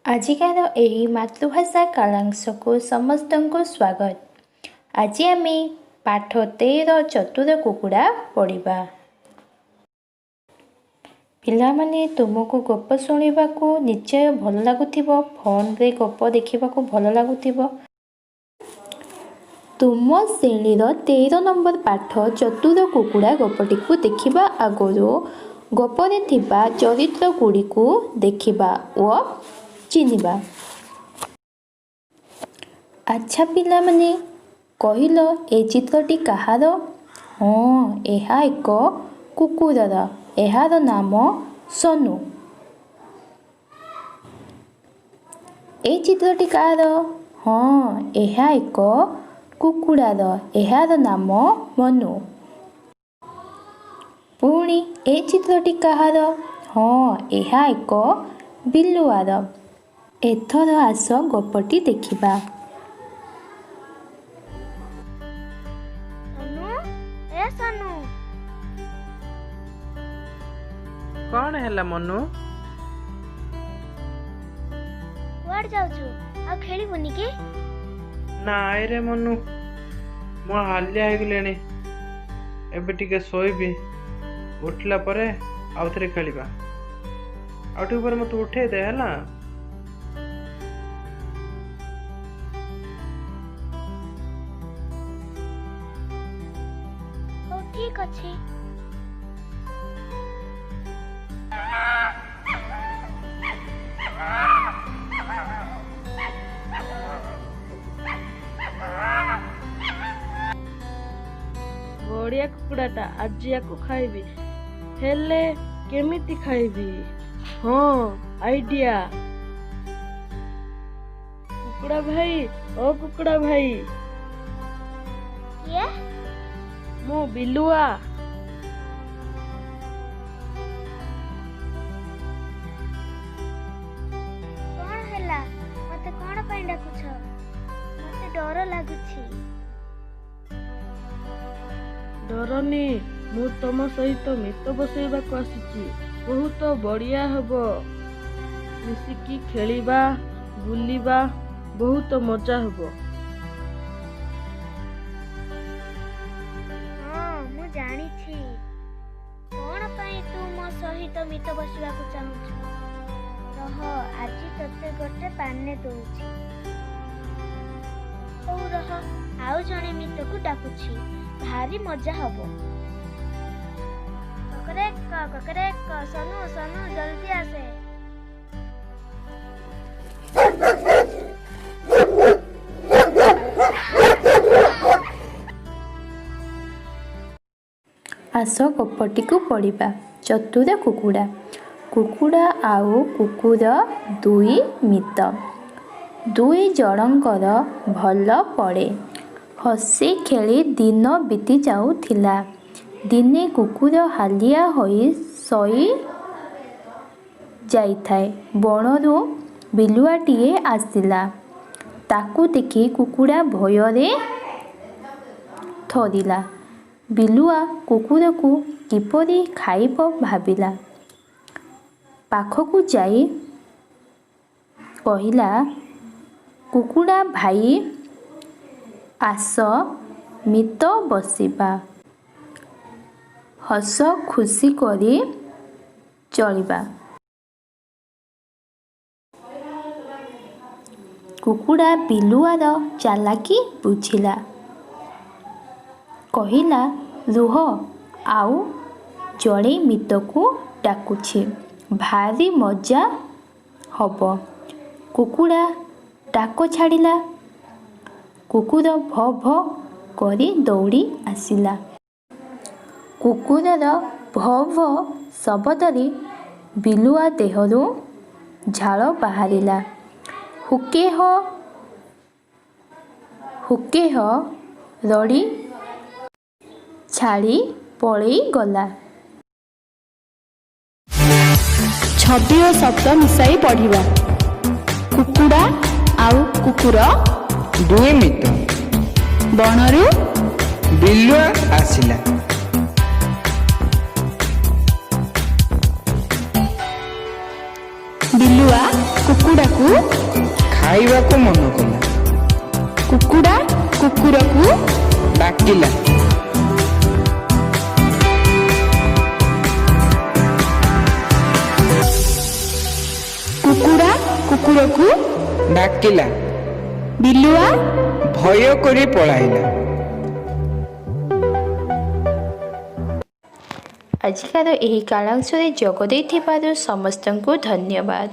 ଆଜିକାର ଏହି ମାତୃଭାଷା କାଳାଂଶକୁ ସମସ୍ତଙ୍କୁ ସ୍ୱାଗତ। ଆଜି ଆମେ ପାଠ 13 ଚତୁର କୁକୁଡ଼ା ପଢ଼ିବା। ପିଲାମାନେ, ତୁମକୁ ଗପ ଶୁଣିବାକୁ ନିଶ୍ଚୟ ଭଲ ଲାଗୁଥିବ। ଫୋନରେ ଗପ ଦେଖିବାକୁ ଭଲ ଲାଗୁଥିବ। ତୁମ ଶ୍ରେଣୀର 13 ନମ୍ବର ପାଠ ଚତୁର କୁକୁଡ଼ା ଗପଟିକୁ ଦେଖିବା ଆଗରୁ ଗପରେ ଥିବା ଚରିତ୍ରଗୁଡ଼ିକୁ ଦେଖିବା ଓ ଚିହ୍ନିବା। ଆଚ୍ଛା ପିଲାମାନେ, କହିଲ ଏ ଚିତ୍ରଟି କାହାର? ହଁ, ଏହା ଏକ କୁକୁରର। ଏହାର ନାମ ସୋନୁ। ଏ ଚିତ୍ରଟି କାହାର? ହଁ, ଏହା ଏକ କୁକୁଡ଼ାର। ଏହାର ନାମ ମନୁ। ପୁଣି ଏ ଚିତ୍ରଟି କାହାର? ହଁ, ଏହା ଏକ ବିଲୁଆର। ଏଥର ଆସ ଗପଟି ଦେଖିବା। କଣ ହେଲା ମନୁ? କୁଆଡେ ଯାଉଛୁ? ଆଉ ଖେଳିବୁନି କି? ନାଇଁ ରେ ମନୁ, ମୁଁ ହାଲିଆ ହେଇଗଲିଣି। ଏବେ ଟିକେ ଶୋଇବି। ଉଠିଲା ପରେ ଆଉ ଥରେ ଖେଳିବା। ଆଉ ଟିକେ ପରେ ମତେ ଉଠେଇ ଦେ ହେଲା। ହଉ ଠିକ ଅଛି। ବଢିଆ କୁକୁଡ଼ାଟା, ଆଜି ୟାକୁ ଖାଇବି। ହେଲେ କେମିତି ଖାଇବି? ହଁ, ଆଇଡିଆ। କୁକୁଡ଼ା ଭାଇ, ଓ କୁକୁଡ଼ା ଭାଇ। କିଏ? ମୁଁ ବିଲୁଆ। କଣ ହେଲା? ମତେ କଣ ପାଇଁ ଡାକୁଛ? ମତେ ଡର ଲାଗୁଛି। ଡରନି, ମୁଁ ତମ ସହିତ ମିତ ବସେଇବାକୁ ଆସିଛି। ବହୁତ ବଢିଆ ହବ। ମିଶିକି ଖେଳିବା, ବୁଲିବା, ବହୁତ ମଜା ହବ। ହଁ, ମୁଁ ଜାଣିଛି। କଣ ପାଇଁ ତୁ ମୋ ସହିତ ମିତ ବସିବାକୁ ଚାହୁଁଛୁ? ରହ, ଆଜି ତତେ ଗୋଟେ ପାନେ ଦଉଛି। ହଉ ରହ, ଆଉ ଜଣେ ମିତକୁ ଡାକୁଛି। ଭାରି ମଜା ହବ। କକରେକ କକରେକ, ସନୁ ସନୁ ଜଲ୍ଦି ଆସେ। ଆସ ଗପଟିକୁ ପଢ଼ିବା। ଚତୁର କୁକୁଡ଼ା। କୁକୁଡ଼ା ଆଉ କୁକୁର ଦୁଇ ମିତ। ଦୁଇ ଜଣଙ୍କର ଭଲ ପଡ଼େ। ହସି ଖେଳି ଦିନ ବିତି ଯାଉଥିଲା। ଦିନେ କୁକୁର ହାଲିଆ ହୋଇ ଶୋଇ ଯାଇଥାଏ। ବଣରୁ ବିଲୁଆଟିଏ ଆସିଲା। ତାକୁ ଦେଖି କୁକୁଡ଼ା ଭୟରେ ଥରିଲା। ବିଲୁଆ କୁକୁରକୁ କିପରି ଖାଇବ ଭାବିଲା। ପାଖକୁ ଯାଇ କହିଲା, କୁକୁଡ଼ା ଭାଇ, ଆସ ମିତ ବସିବା। ହସ ଖୁସି କରି ଚଳିବା। କୁକୁଡ଼ା ବିଲୁଆର ଚାଲାକି ବୁଝିଲା। କହିଲା, ରୁହ, ଆଉ ଜଣେ ମିତକୁ ଡାକୁଛି। ଭାରି ମଜା ହବ। କୁକୁଡ଼ା ଡାକ ଛାଡ଼ିଲା। କୁକୁର ଭ ଭ କରି ଦୌଡ଼ି ଆସିଲା। କୁକୁରର ଭ ଭ ଶବ୍ଦରେ ବିଲୁଆ ଦେହରୁ ଝାଳ ବାହାରିଲା। ହୁକେ ହୋ ରଡ଼ି ଛାଡ଼ି ପଳେଇ ଗଲା। ଛବି ଓ ଶବ୍ଦ ମିଶାଇ ପଢ଼ିବା। କୁକୁଡ଼ା ଆଉ କୁକୁର ଦୁଇ ମିତ। ବଣରୁ ବିଲୁଆ ଆସିଲା। ବିଲୁଆ ବିଲୁଆ କୁକୁଡ଼ାକୁ ଖାଇବାକୁ ମନ କଲା। କୁକୁଡ଼ା କୁକୁରକୁ ଡାକିଲା। କୁକୁଡ଼ା କୁକୁରକୁ ଡାକିଲା। ବିଲୁଆ ଭୟ କରି ପଳାଇଲା। ଆଜିକାର ଏହି କାଳାଂଶରେ ଯୋଗ ଦେଇଥିବାରୁ ସମସ୍ତଙ୍କୁ ଧନ୍ୟବାଦ।